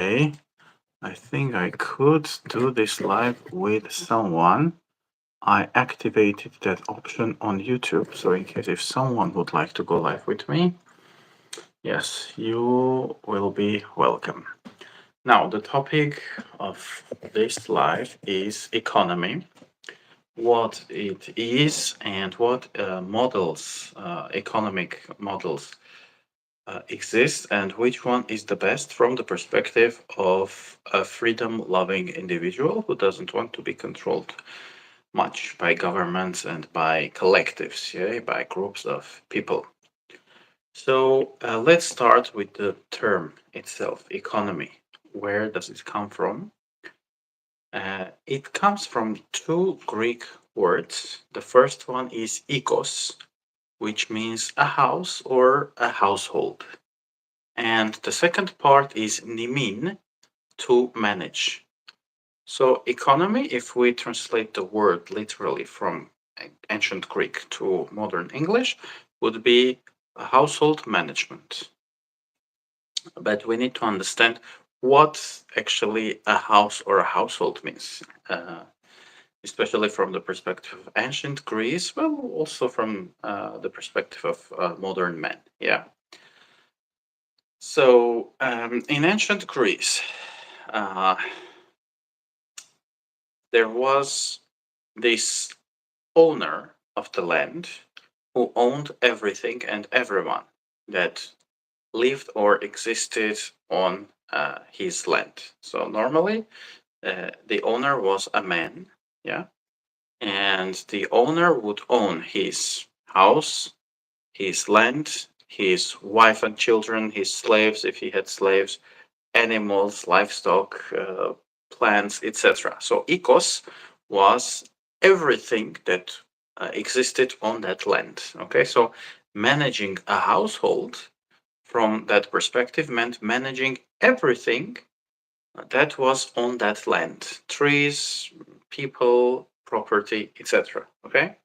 Okay, I think I could do this live with someone. I activated that option on YouTube, so in case if someone would like to go live with me, yes, you will be welcome. Now, the topic of this live is economy, what it is, and what economic models exist, and which one is the best from the perspective of a freedom loving individual who doesn't want to be controlled much by governments and by collectives, yeah, by groups of people. So let's start with the term itself, economy. Where does it come from? It comes from two Greek words. The first one is ekos, which means a house or a household. And the second part is nimin, to manage. So economy, if we translate the word literally from ancient Greek to modern English, would be a household management. But we need to understand what actually a house or a household means, especially from the perspective of ancient Greece, well, also from the perspective of modern men. Yeah. So in ancient Greece, uh, there was this owner of the land who owned everything and everyone that lived or existed on his land. So normally, the owner was a man, yeah, and the owner would own his house, his land, his wife and children, his slaves if he had slaves, animals, livestock, plants, etc. So ecos was everything that existed on that land. Okay, so managing a household from that perspective meant managing everything that was on that land: trees, people, property, etc. Okay,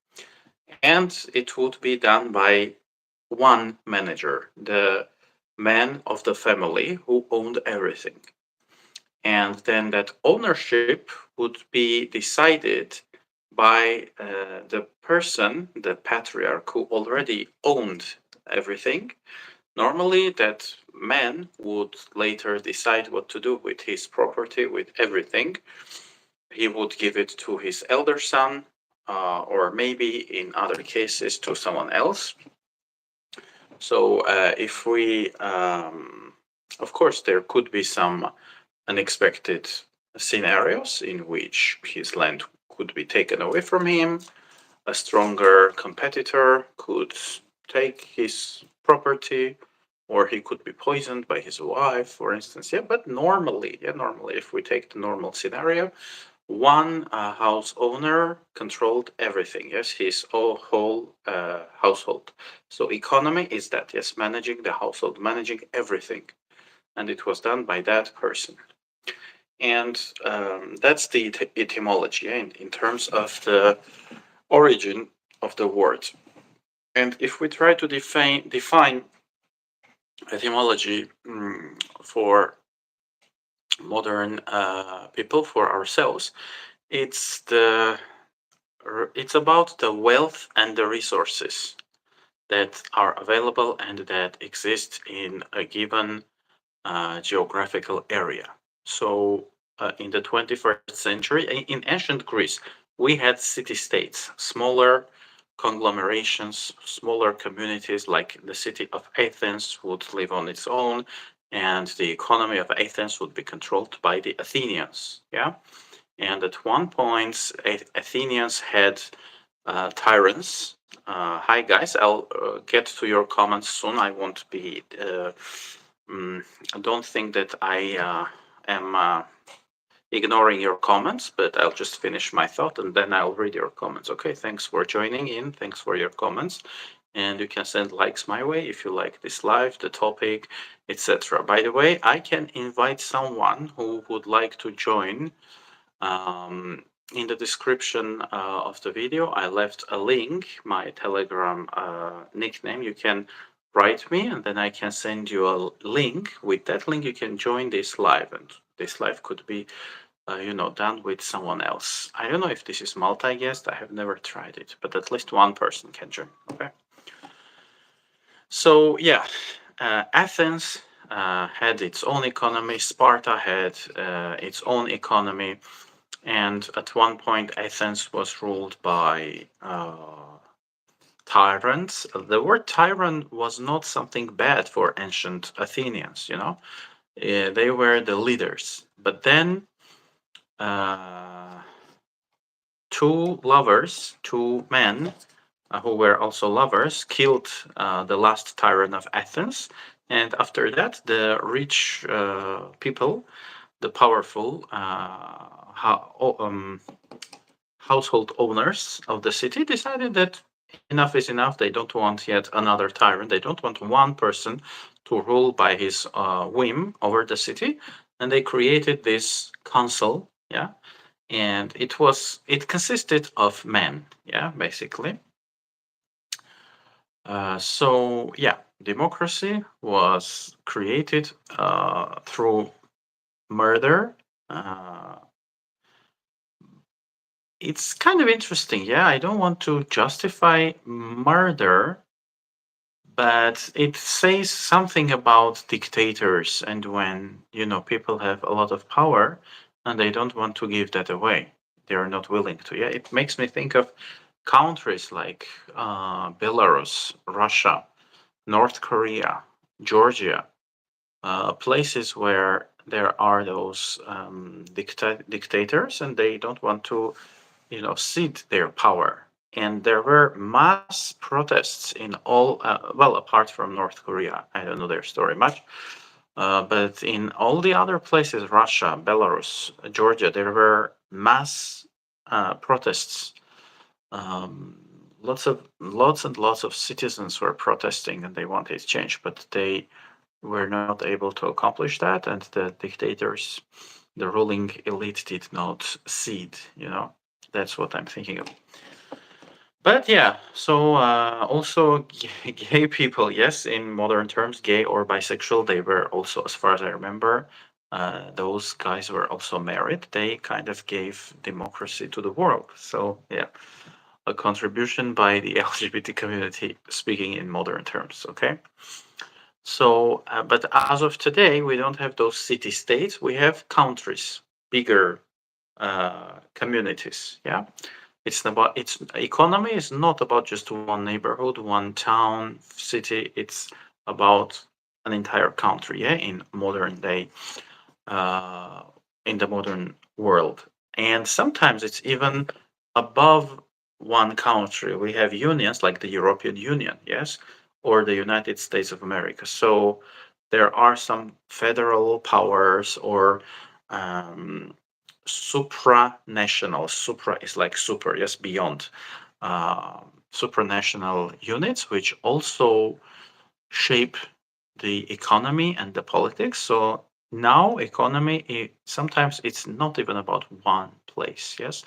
and it would be done by one manager, the man of the family who owned everything. And then that ownership would be decided by the person, the patriarch, who already owned everything. Normally, that man would later decide what to do with his property, with everything. He would give it to his elder son, or maybe in other cases to someone else. So, if we, of course, there could be some unexpected scenarios in which his land could be taken away from him. A stronger competitor could take his property, or he could be poisoned by his wife, for instance. Yeah, but normally, if we take the normal scenario, one house owner controlled everything. Yes, his whole household. So economy is that. Yes, managing the household, managing everything, and it was done by that person. And that's the etymology in terms of the origin of the word. And if we try to define etymology for modern people, for ourselves, it's the it's about the wealth and the resources that are available and that exist in a given geographical area. So, in the 21st century, in ancient Greece, we had city states, smaller conglomerations, smaller communities, like the city of Athens would live on its own, and the economy of Athens would be controlled by the Athenians. Yeah. And at one point, Athenians had tyrants. Hi, guys. I'll get to your comments soon. I won't be. I don't think that I am ignoring your comments, but I'll just finish my thought and then I'll read your comments. Okay, thanks for joining in. Thanks for your comments. And you can send likes my way if you like this live, the topic, etc. By the way, I can invite someone who would like to join. In the description of the video, I left a link, my Telegram nickname. You can write me, and then I can send you a link. With that link, you can join this live, and this live could be, done with someone else. I don't know if this is multi-guest. I have never tried it, but at least one person can join. Okay. So yeah, Athens had its own economy. Sparta had its own economy, and at one point, Athens was ruled by tyrants. The word tyrant was not something bad for ancient Athenians. They were the leaders. But then uh, two men who were also lovers, killed the last tyrant of Athens. And after that, the rich people, the powerful household owners of the city, decided that enough is enough. They don't want yet another tyrant. They don't want one person to rule by his whim over the city. And they created this council, yeah, and it consisted of men, yeah, basically. So yeah, democracy was created through murder. Uh, it's kind of interesting. Yeah, I don't want to justify murder, but it says something about dictators and when people have a lot of power and they don't want to give that away. They are not willing to. Yeah, it makes me think of countries like Belarus, Russia, North Korea, Georgia, places where there are those dictators and they don't want to, cede their power. And there were mass protests in all, well, apart from North Korea. I don't know their story much. But in all the other places, Russia, Belarus, Georgia, there were mass protests. Um, lots of citizens were protesting and they wanted change, but they were not able to accomplish that, and the dictators, the ruling elite, did not cede. That's what I'm thinking of. But yeah, so also gay people, yes, in modern terms, gay or bisexual, they were also, as far as I remember, those guys were also married. They kind of gave democracy to the world. So yeah, a contribution by the LGBT community, speaking in modern terms. Okay. So, but as of today, we don't have those city states. We have countries, bigger communities. Yeah, its economy is not about just one neighborhood, one town, city. It's about an entire country. Yeah, uh, in the modern world, and sometimes it's even above one country. We have unions like the European Union, yes, or the United States of America. So there are some federal powers or um, supranational. Supra is like super, yes, beyond supranational units, which also shape the economy and the politics. So now economy sometimes it's not even about one place, yes,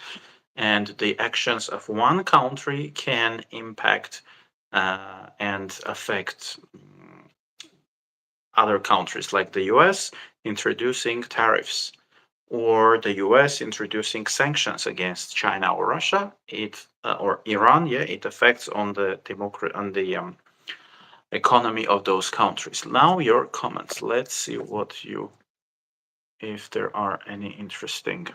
and the actions of one country can impact and affect other countries, like the US introducing tariffs or the US introducing sanctions against China or Russia. It or Iran, yeah, it affects on the economy of those countries. Now your comments. Let's see what you, if there are any interesting.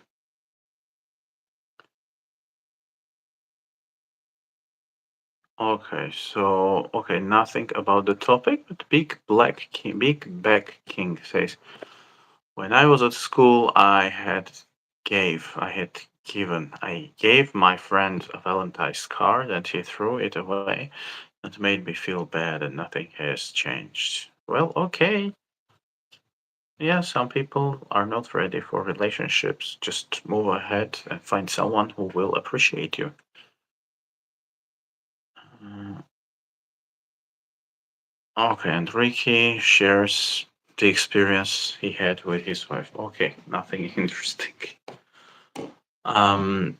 Okay, so okay, nothing about the topic, but Big Back King says, when I was at school, I gave my friend a Valentine's card and he threw it away. That made me feel bad and nothing has changed. Well, okay. Yeah, some people are not ready for relationships. Just move ahead and find someone who will appreciate you. Uh, okay, and Ricky shares the experience he had with his wife. Okay, nothing interesting. Um,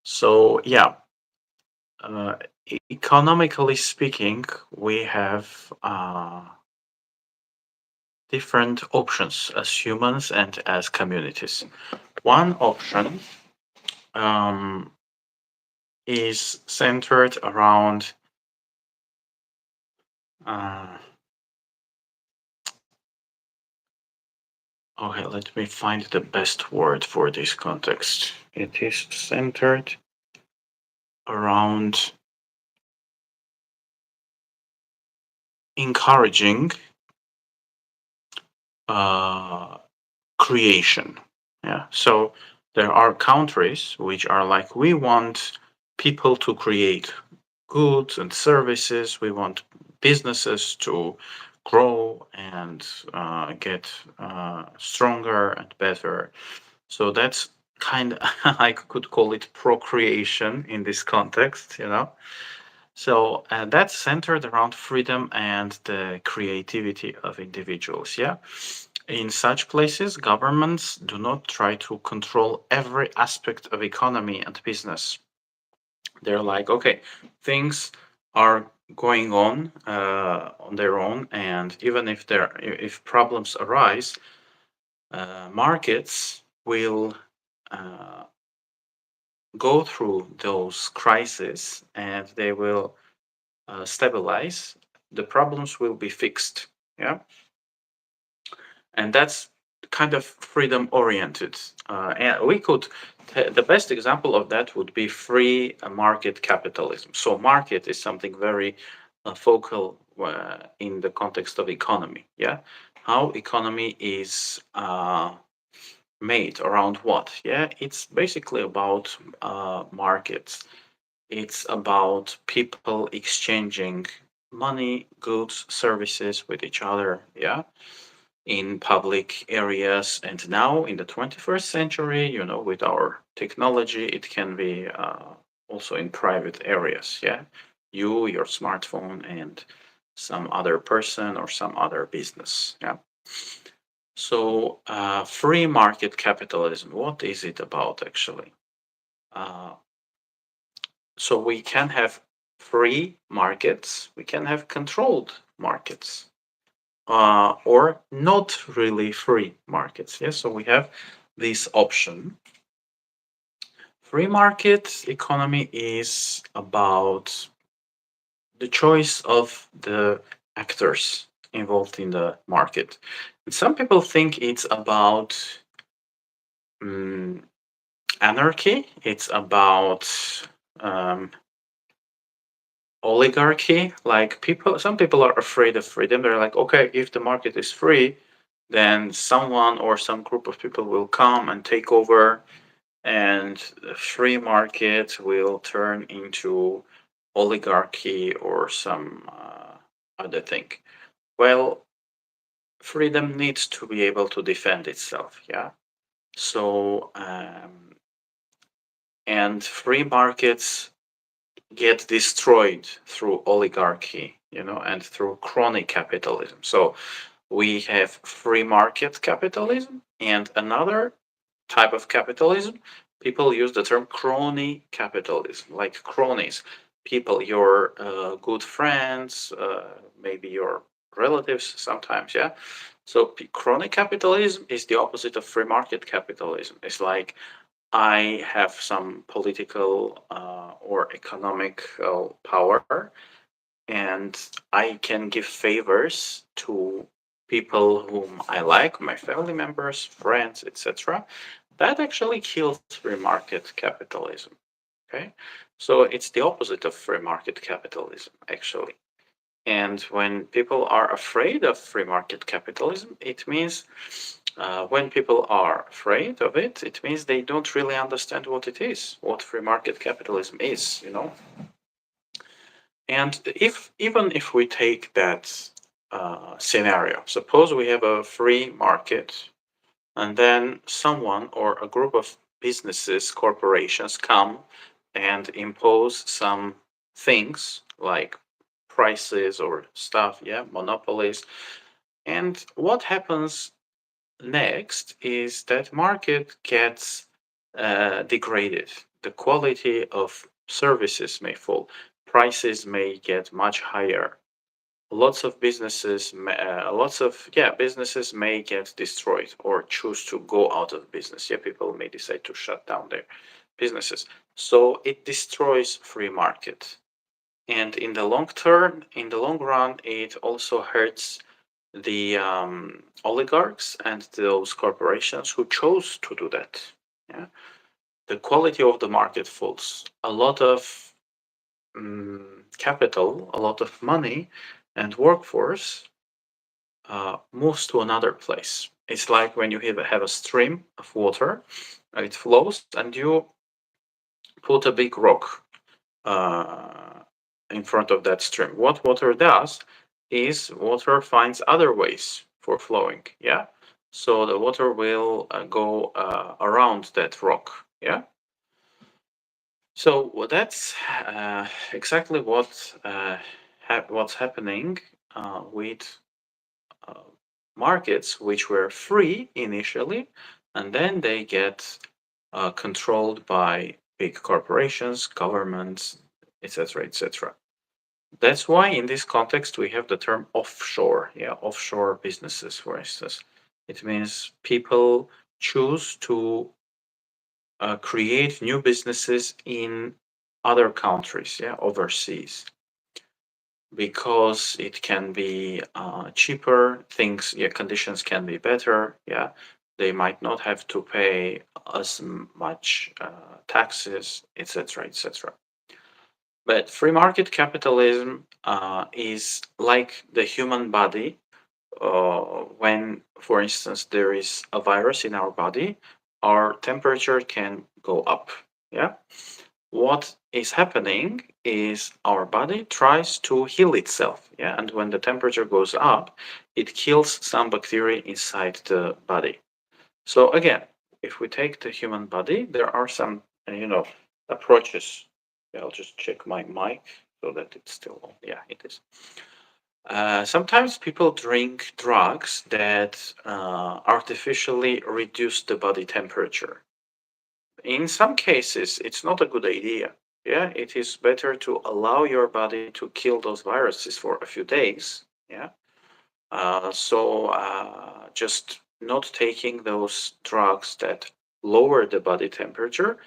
so yeah, economically speaking, we have different options as humans and as communities. One option um, is centered around uh, okay, let me find the best word for this context. It is centered around encouraging uh, creation. Yeah. So there are countries which are like, we want people to create goods and services. We want businesses to grow and get stronger and better. So that's kind of, I could call it procreation in this context, you know. So that's centered around freedom and the creativity of individuals. Yeah. In such places, governments do not try to control every aspect of economy and business. They're like, okay, things are going on their own, and even if problems arise, markets will uh, go through those crises and they will stabilize. The problems will be fixed. Yeah, and that's kind of freedom oriented. And we could, the best example of that would be free market capitalism. So, market is something very focal in the context of economy. Yeah, how economy is made around what? Yeah, it's basically about markets. It's about people exchanging money, goods, services with each other. Yeah, in public areas, and now in the 21st century, you know, with our technology, it can be also in private areas. Yeah, your smartphone, and some other person or some other business. Yeah. So free market capitalism, what is it about actually? uh, so we can have free markets, we can have controlled markets, or not really free markets. Yes, so we have this option. Free market economy is about the choice of the actors involved in the market. And some people think it's about um, anarchy, it's about um, oligarchy. Like, people, some people are afraid of freedom. They're like, okay, if the market is free, then someone or some group of people will come and take over, and the free market will turn into oligarchy or some other thing. Well, freedom needs to be able to defend itself. Yeah. So, and free markets get destroyed through oligarchy, you know, and through crony capitalism. So we have free market capitalism and another type of capitalism. People use the term crony capitalism, like cronies, people, your good friends, maybe your relatives sometimes. Yeah. So crony capitalism is the opposite of free market capitalism. It's like, I have some political or economic power, and I can give favors to people whom I like, my family members, friends, etc. That actually kills free market capitalism. Okay, so it's the opposite of free market capitalism, actually. And when people are afraid of free market capitalism, it means when people are afraid of it, it means they don't really understand what it is, what free market capitalism is, you know. And if even if we take that scenario, suppose we have a free market, and then someone or a group of businesses, corporations come and impose some things like prices or stuff, yeah, monopolies. And what happens next is that market gets degraded. The quality of services may fall. prices may get much higher. Businesses may get destroyed or choose to go out of business. Yeah, people may decide to shut down their businesses. So it destroys free market. And in the long term, in the long run, it also hurts the oligarchs and those corporations who chose to do that. Yeah, the quality of the market falls. A lot of capital, a lot of money, and workforce moves to another place. It's like when you have a stream of water, it flows, and you put a big rock uh, in front of that stream. What water does is water finds other ways for flowing. Yeah, so the water will go around that rock. Yeah, so that's exactly what's happening with uh, markets which were free initially, and then they get controlled by big corporations, governments, etc., etc. That's why in this context we have the term offshore. Yeah, offshore businesses, for instance. It means people choose to create new businesses in other countries, yeah, overseas, because it can be cheaper. Things, yeah, conditions can be better. Yeah, they might not have to pay as much taxes, etc., etc. But free market capitalism is like the human body. When, for instance, there is a virus in our body, our temperature can go up. Yeah. What is happening is our body tries to heal itself. Yeah. And when the temperature goes up, it kills some bacteria inside the body. So again, if we take the human body, there are some, approaches. Yeah, I'll just check my mic so that it's still on. Yeah, it is. Sometimes people drink drugs that artificially reduce the body temperature. In some cases, it's not a good idea. Yeah, it is better to allow your body to kill those viruses for a few days. Yeah. Just not taking those drugs that lower the body temperature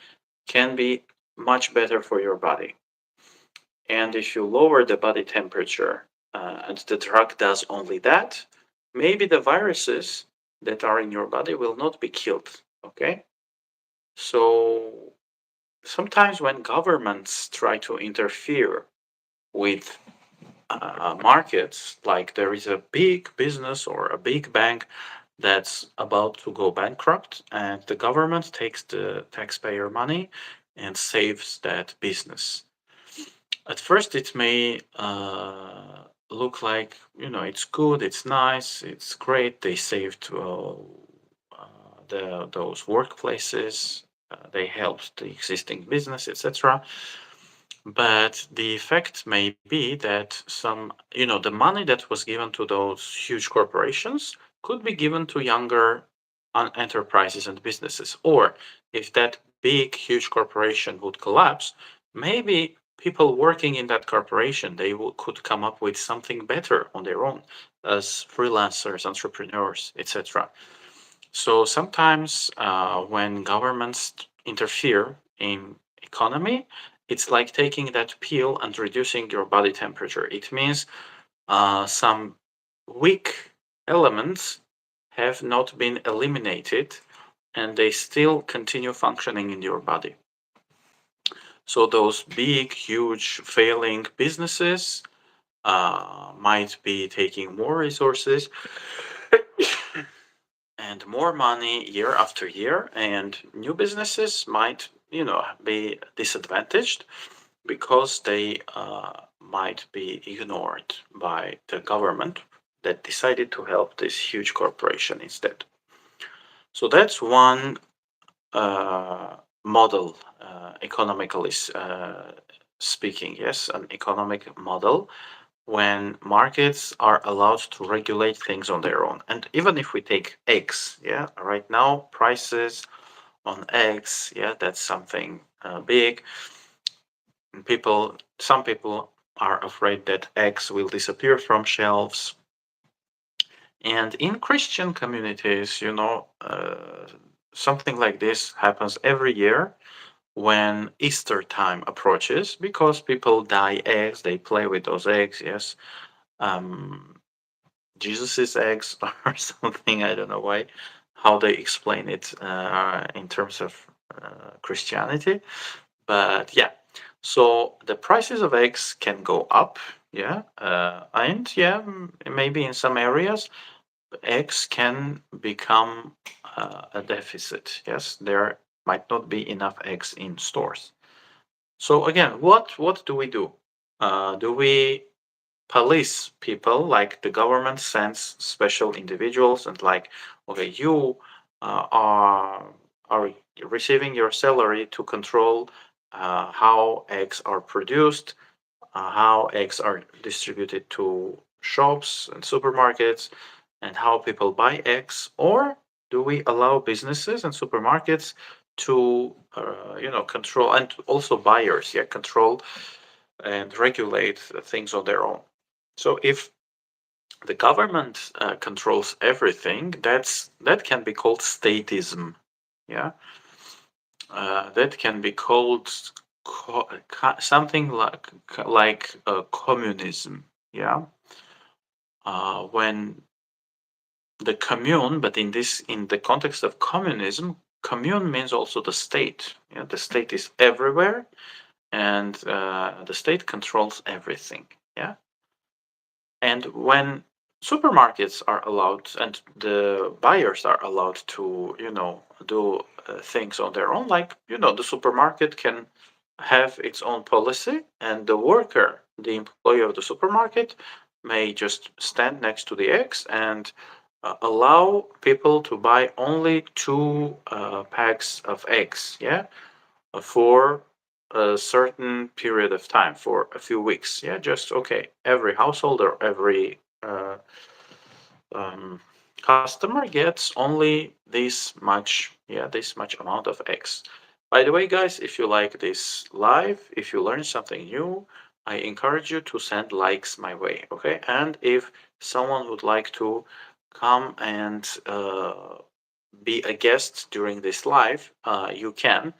can be much better for your body. And if you lower the body temperature and the drug does only that, maybe the viruses that are in your body will not be killed. Okay? So sometimes when governments try to interfere with markets, like there is a big business or a big bank that's about to go bankrupt, and the government takes the taxpayer money and saves that business. At first, it may look like, it's good, it's nice, it's great. They saved those workplaces, they helped the existing business, etc. But the effect may be that the money that was given to those huge corporations could be given to younger enterprises and businesses. Or if that big, huge corporation would collapse, maybe people working in that corporation, could come up with something better on their own as freelancers, entrepreneurs, etc. So sometimes when governments interfere in economy, it's like taking that pill and reducing your body temperature. It means some weak elements have not been eliminated and they still continue functioning in your body. So those big, huge, failing businesses might be taking more resources and more money year after year, and new businesses might, be disadvantaged because they might be ignored by the government that decided to help this huge corporation instead. So that's one model, economically speaking. Yes, an economic model when markets are allowed to regulate things on their own. And even if we take eggs, yeah, right now prices on eggs, yeah, that's something big. Some people are afraid that eggs will disappear from shelves. And in Christian communities, something like this happens every year when Easter time approaches, because people dye eggs, they play with those eggs, yes. Um, Jesus's eggs or something, I don't know why, how they explain it in terms of Christianity. But yeah, so the prices of eggs can go up, yeah, and yeah, maybe in some areas eggs can become a deficit. Yes, there might not be enough eggs in stores. So again, what do we do? Do we police people, like the government sends special individuals and like, okay, you are receiving your salary to control how eggs are produced, how eggs are distributed to shops and supermarkets, and how people buy eggs? Or do we allow businesses and supermarkets to, control, and also buyers, yeah, control and regulate things on their own? So if the government controls everything, that can be called statism, yeah. That can be called something like communism, yeah. When the commune, but in the context of communism, commune means also the state. Yeah, the state is everywhere, and the state controls everything. Yeah, and when supermarkets are allowed and the buyers are allowed to, do things on their own, like, the supermarket can have its own policy, and the worker, the employee of the supermarket, may just stand next to the eggs and allow people to buy only two packs of eggs, yeah, for a certain period of time, for a few weeks, yeah, just okay. Every household or every um, customer gets only this much amount of eggs. By the way, guys, if you like this live, if you learn something new, I encourage you to send likes my way, okay? And if someone would like to come and be a guest during this live, you can.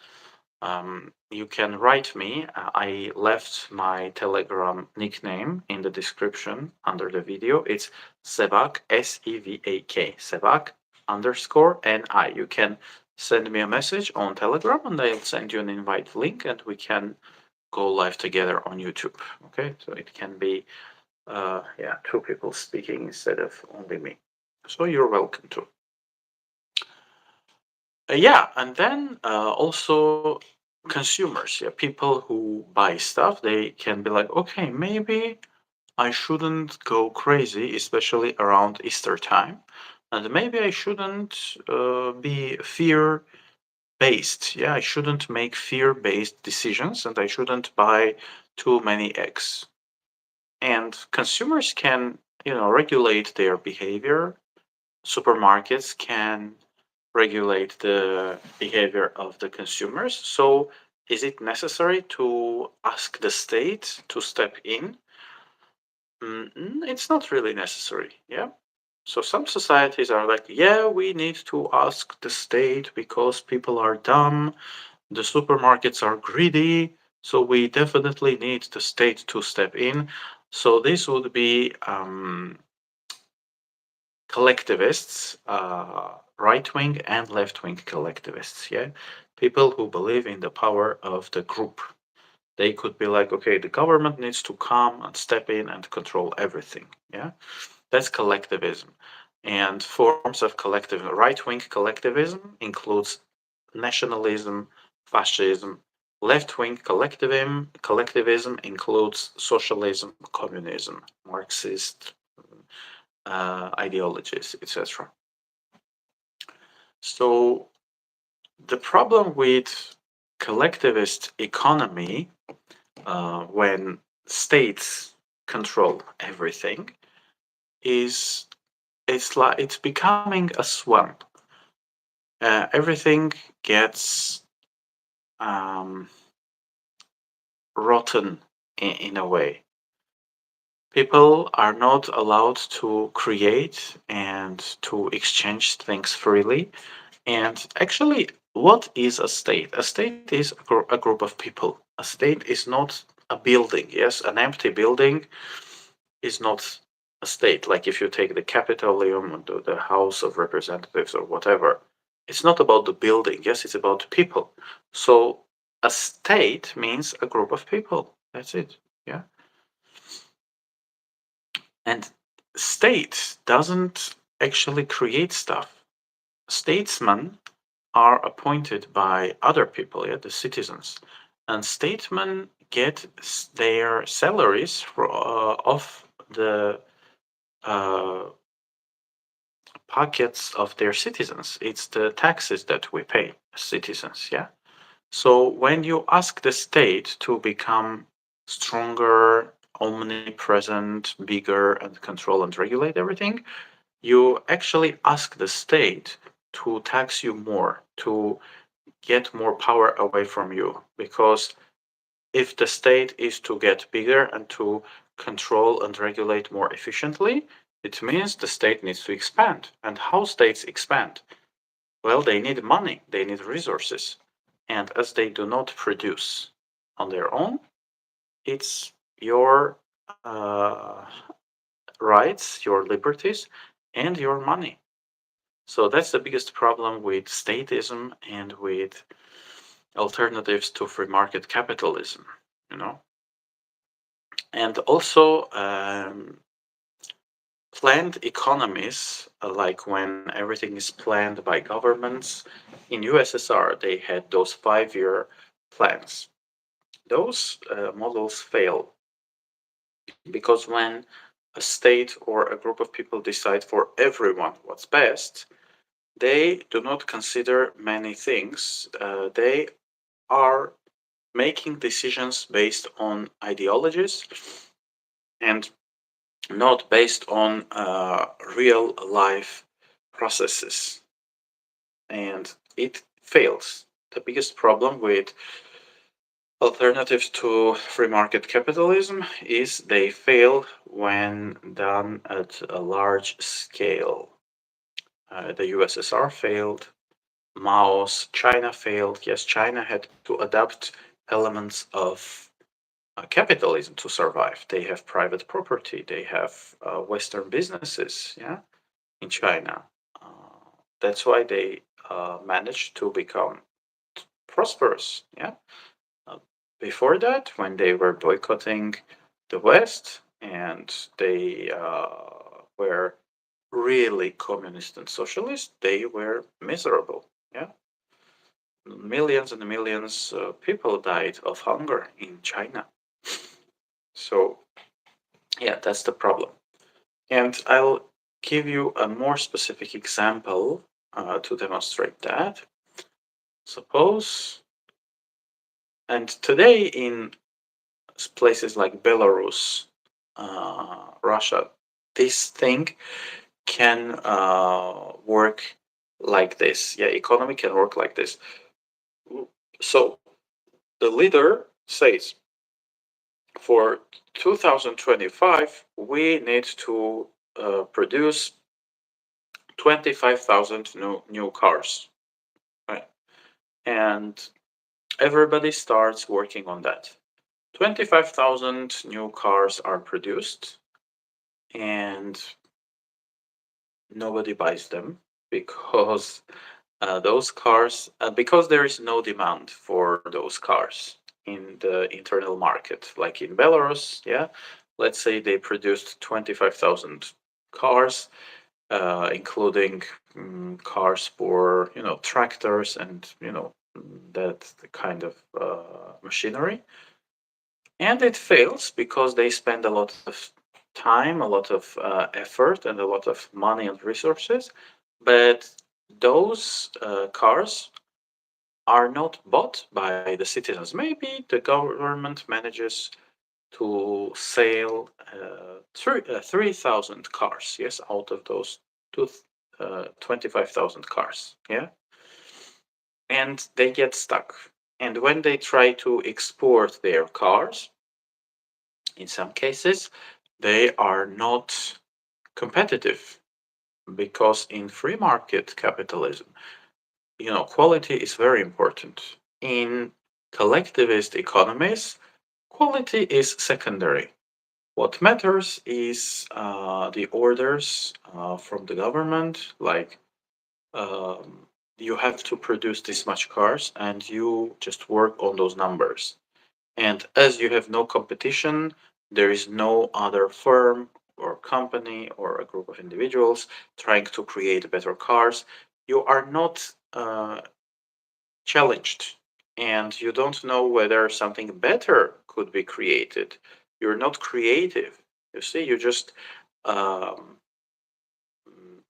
You can write me. I left my Telegram nickname in the description under the video. It's Sevak, Sevak, Sevak underscore NI. You can send me a message on Telegram and I'll send you an invite link and we can go live together on YouTube. Okay, so it can be, two people speaking instead of only me. So you're welcome to. Yeah, and then also consumers, yeah, people who buy stuff, they can be like, okay, maybe I shouldn't go crazy, especially around Easter time, and maybe I shouldn't be fear based. Yeah, I shouldn't make fear based decisions, and I shouldn't buy too many eggs. And consumers can, regulate their behavior. Supermarkets can regulate the behavior of the consumers. So, is it necessary to ask the state to step in? It's not really necessary. Yeah. So, some societies are like, yeah, we need to ask the state because people are dumb, the supermarkets are greedy. So, we definitely need the state to step in. So, this would be collectivists, right wing and left wing collectivists, yeah, people who believe in the power of the group. They could be like, okay, the government needs to come and step in and control everything, yeah. That's collectivism. And forms of collectivism, right wing collectivism includes nationalism, fascism. Left wing collectivism includes socialism, communism, Marxist ideologies, etc. So the problem with collectivist economy, when states control everything, is it's becoming a swamp. Everything gets um, rotten in a way. People are not allowed to create and to exchange things freely. And actually, what is a state? A state is a group of people. A state is not a building. Yes, an empty building is not a state. Like if you take the Capitolium or the House of Representatives or whatever, it's not about the building. Yes, it's about people. So a state means a group of people. That's it. Yeah. And state doesn't actually create stuff. Statesmen are appointed by other people, yeah, the citizens. And statesmen get their salaries off the uh, pockets of their citizens. It's the taxes that we pay as citizens, yeah? So when you ask the state to become stronger, omnipresent, bigger, and control and regulate everything, you actually ask the state to tax you more, to get more power away from you. Because if the state is to get bigger and to control and regulate more efficiently, it means the state needs to expand. And how states expand? Well, they need money, they need resources. And as they do not produce on their own, it's your rights, your liberties, and your money. So that's the biggest problem with statism and with alternatives to free market capitalism, you know. And also, planned economies, like when everything is planned by governments. In USSR, they had those 5-year plans. Those models fail because when a state or a group of people decide for everyone what's best, they do not consider many things. They are making decisions based on ideologies and not based on real life processes. And it fails. The biggest problem with alternatives to free market capitalism is they fail when done at a large scale. The USSR failed, Mao's China failed. Yes, China had to adopt elements of capitalism to survive. They have private property. They have Western businesses. Yeah, in China. That's why they managed to become prosperous. Yeah. Uh, Before that, when they were boycotting the West and they were really communist and socialist, they were miserable. Yeah. Millions and millions of people died of hunger in China. So, yeah, that's the problem. And I'll give you a more specific example to demonstrate that. Suppose, and today in places like Belarus, Russia, this thing can work like this. Yeah, economy can work like this. So the leader says, for 2025, we need to produce 25,000 new cars, right? And everybody starts working on that. 25,000 new cars are produced, and nobody buys them because those cars, because there is no demand for those cars in the internal market. Like in Belarus, yeah, let's say they produced 25,000 cars, including cars for, tractors and, that kind of machinery. And it fails because they spend a lot of time, a lot of effort, and a lot of money and resources. But those cars are not bought by the citizens. Maybe the government manages to sell 3,000 cars, yes, out of those 25,000 cars, yeah, and they get stuck. And when they try to export their cars, in some cases, they are not competitive because in free market capitalism, quality is very important. In collectivist economies, quality is secondary. What matters is the orders from the government, like um, you have to produce this much cars and you just work on those numbers. And as you have no competition, there is no other firm or company or a group of individuals trying to create better cars. You are not challenged and you don't know whether something better could be created. You're not creative. You see, you just um,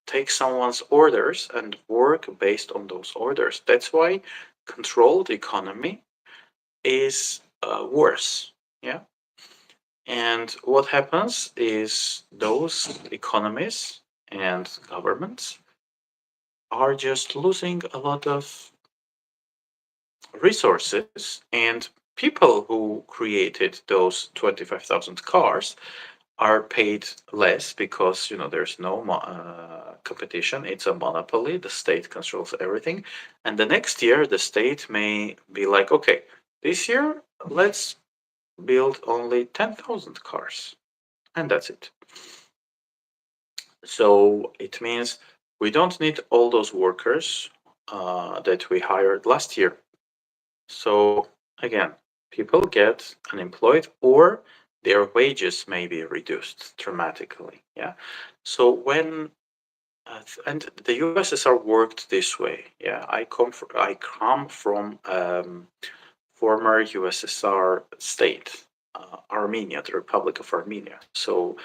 take someone's orders and work based on those orders. That's why controlled economy is worse. Yeah. And what happens is those economies and governments are just losing a lot of resources, and people who created those 25,000 cars are paid less because there's no competition. It's a monopoly. The state controls everything, and the next year the state may be like, okay, this year let's build only 10,000 cars, and that's it. So it means we don't need all those workers that we hired last year. So again, people get unemployed or their wages may be reduced dramatically. Yeah. So when and the USSR worked this way. Yeah, I come from former USSR state, Armenia, the Republic of Armenia. So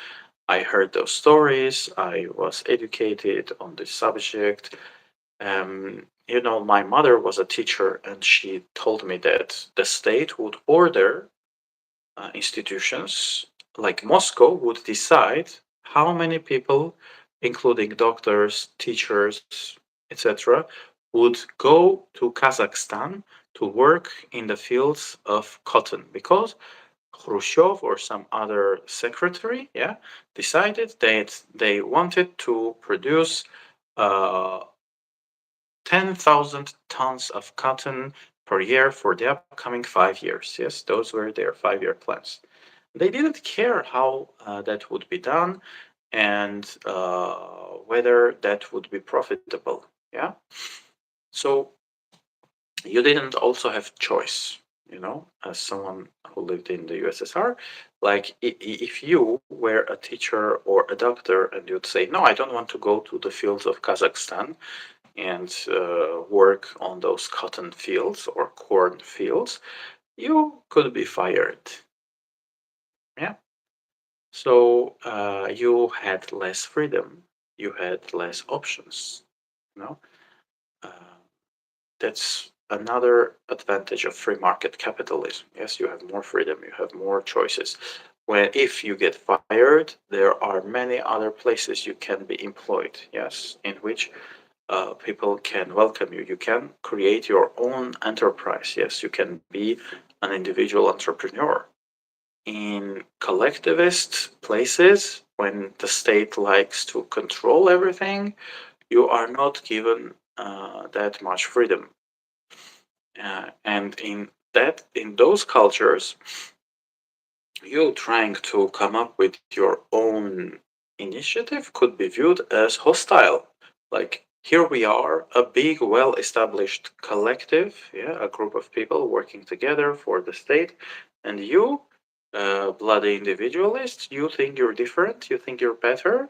I heard those stories. I was educated on this subject. My mother was a teacher, and she told me that the state would order institutions like Moscow would decide how many people, including doctors, teachers, etc., would go to Kazakhstan to work in the fields of cotton because Khrushchev or some other secretary, yeah, decided that they wanted to produce uh, 10,000 tons of cotton per year for the upcoming 5 years. Yes, those were their 5 year plans. They didn't care how that would be done and whether that would be profitable. Yeah. So you didn't also have choice, as someone who lived in the USSR. Like if you were a teacher or a doctor and you'd say, no, I don't want to go to the fields of Kazakhstan and work on those cotton fields or corn fields, you could be fired. Yeah. So you had less freedom, you had less options. You know, uh, that's another advantage of free market capitalism. Yes, you have more freedom, you have more choices. When if you get fired, there are many other places you can be employed. Yes, in which people can welcome you. You can create your own enterprise. Yes, you can be an individual entrepreneur. In collectivist places, when the state likes to control everything, you are not given that much freedom. And in those cultures, you trying to come up with your own initiative could be viewed as hostile. Like here we are, a big, well-established collective, yeah, a group of people working together for the state, and you, bloody individualist, you think you're different, you think you're better.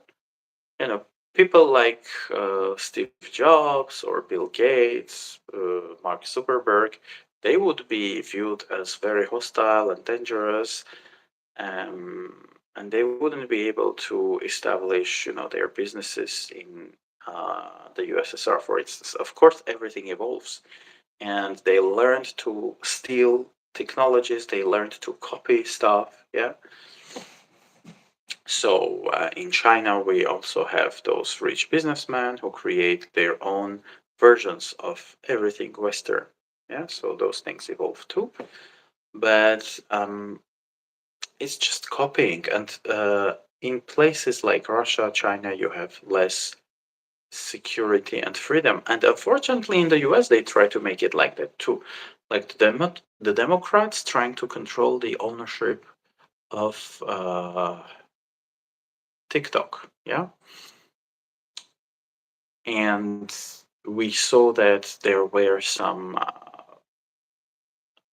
People like Steve Jobs or Bill Gates, Mark Zuckerberg, they would be viewed as very hostile and dangerous, and they wouldn't be able to establish, their businesses in the USSR, for instance. Of course, everything evolves, and they learned to steal technologies. They learned to copy stuff. Yeah. So in China, we also have those rich businessmen who create their own versions of everything Western. Yeah, so those things evolve too. But it's just copying. And in places like Russia, China, you have less security and freedom. And unfortunately, in the US, they try to make it like that too. Like the Democrats trying to control the ownership of TikTok. Yeah. And we saw that there were some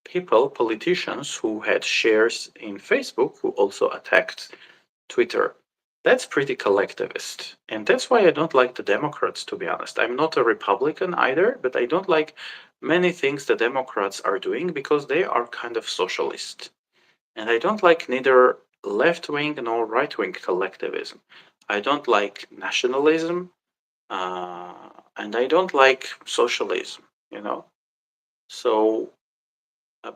people, politicians, who had shares in Facebook who also attacked Twitter. That's pretty collectivist. And that's why I don't like the Democrats, to be honest. I'm not a Republican either, but I don't like many things the Democrats are doing because they are kind of socialist. And I don't like neither left wing nor right wing collectivism. I don't like nationalism, and I don't like socialism, you know? So,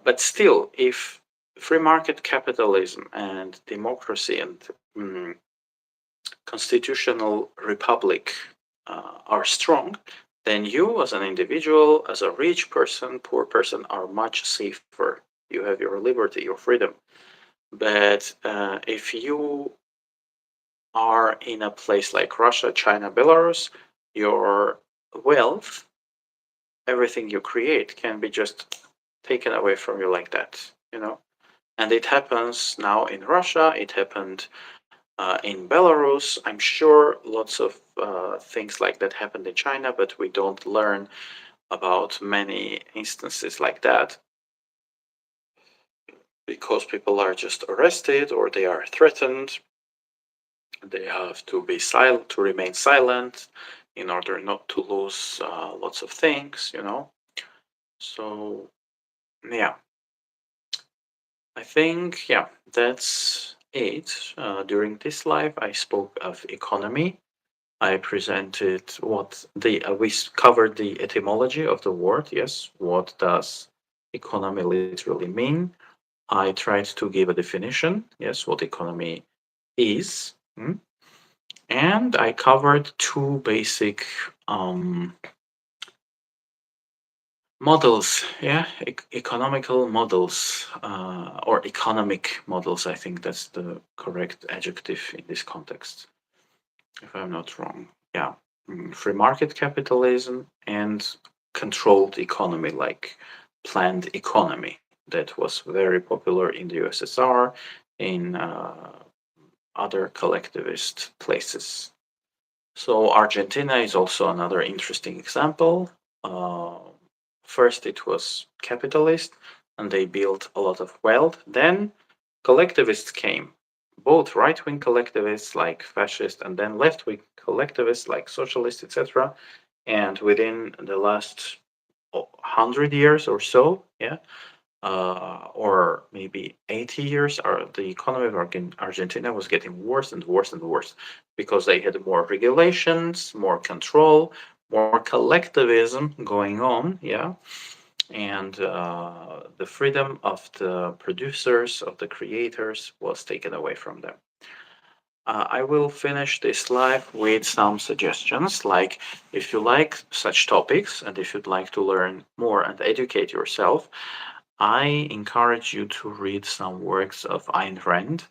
but still, if free market capitalism and democracy and constitutional republic are strong, then you as an individual, as a rich person, poor person, are much safer. You have your liberty, your freedom. But if you are in a place like Russia, China, Belarus, your wealth, everything you create, can be just taken away from you like that, you know? And it happens now in Russia, it happened in Belarus. I'm sure lots of things like that happened in China, but we don't learn about many instances like that because people are just arrested or they are threatened. They have to be silent, to remain silent in order not to lose lots of things, you know. So, yeah, I think, yeah, that's it. During this live, I spoke of economy. I presented what we covered the etymology of the word. Yes, what does economy literally mean? I tried to give a definition. Yes, what economy is, and I covered two basic models. Yeah, economical models or economic models. I think that's the correct adjective in this context, if I'm not wrong. Yeah, free market capitalism and controlled economy, like planned economy, that was very popular in the USSR, in other collectivist places. So Argentina is also another interesting example. Uh, First, it was capitalist, and they built a lot of wealth. Then collectivists came, both right-wing collectivists like fascists, and then left-wing collectivists like socialists, etc. And within the last 100 years or so, yeah, or maybe 80 years, the economy of Argentina was getting worse and worse and worse because they had more regulations, more control, more collectivism going on, yeah, and the freedom of the producers, of the creators, was taken away from them. I will finish this live with some suggestions, like if you like such topics and if you'd like to learn more and educate yourself, I encourage you to read some works of Ayn Rand.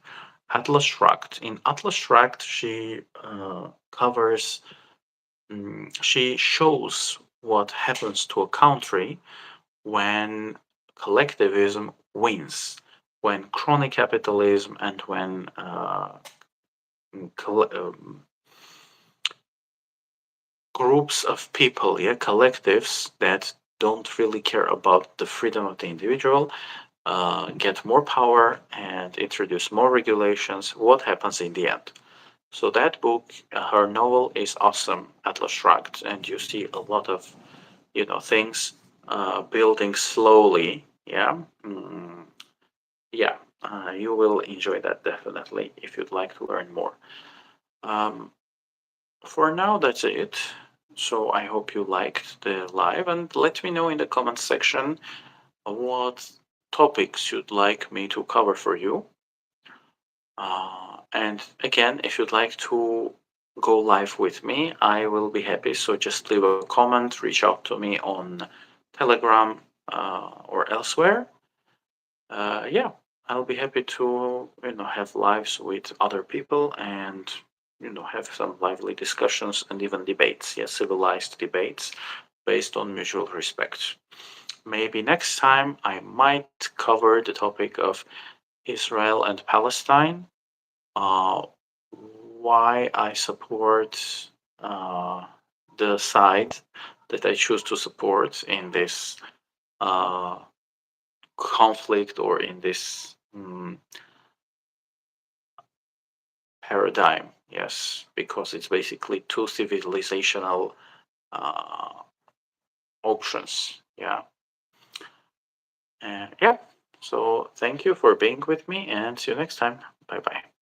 Atlas Shrugged. In Atlas Shrugged, she covers, she shows what happens to a country when collectivism wins, when crony capitalism and when groups of people, yeah, collectives that don't really care about the freedom of the individual, get more power and introduce more regulations, what happens in the end? So that book, her novel is awesome, Atlas Shrugged, and you see a lot of, things building slowly. Yeah, yeah, you will enjoy that definitely if you'd like to learn more. Um, for now, that's it. So I hope you liked the live, and let me know in the comments section what topics you'd like me to cover for you. And again, if you'd like to go live with me, I will be happy. So just leave a comment, reach out to me on Telegram, or elsewhere, yeah, I'll be happy to have lives with other people and have some lively discussions and even debates, yeah, civilized debates based on mutual respect. Maybe next time I might cover the topic of Israel and Palestine, uh, why I support uh, the side that I choose to support in this uh, conflict or in this paradigm. Yes, because it's basically two civilizational uh, options. Yeah, and yeah. So thank you for being with me, and see you next time. Bye bye.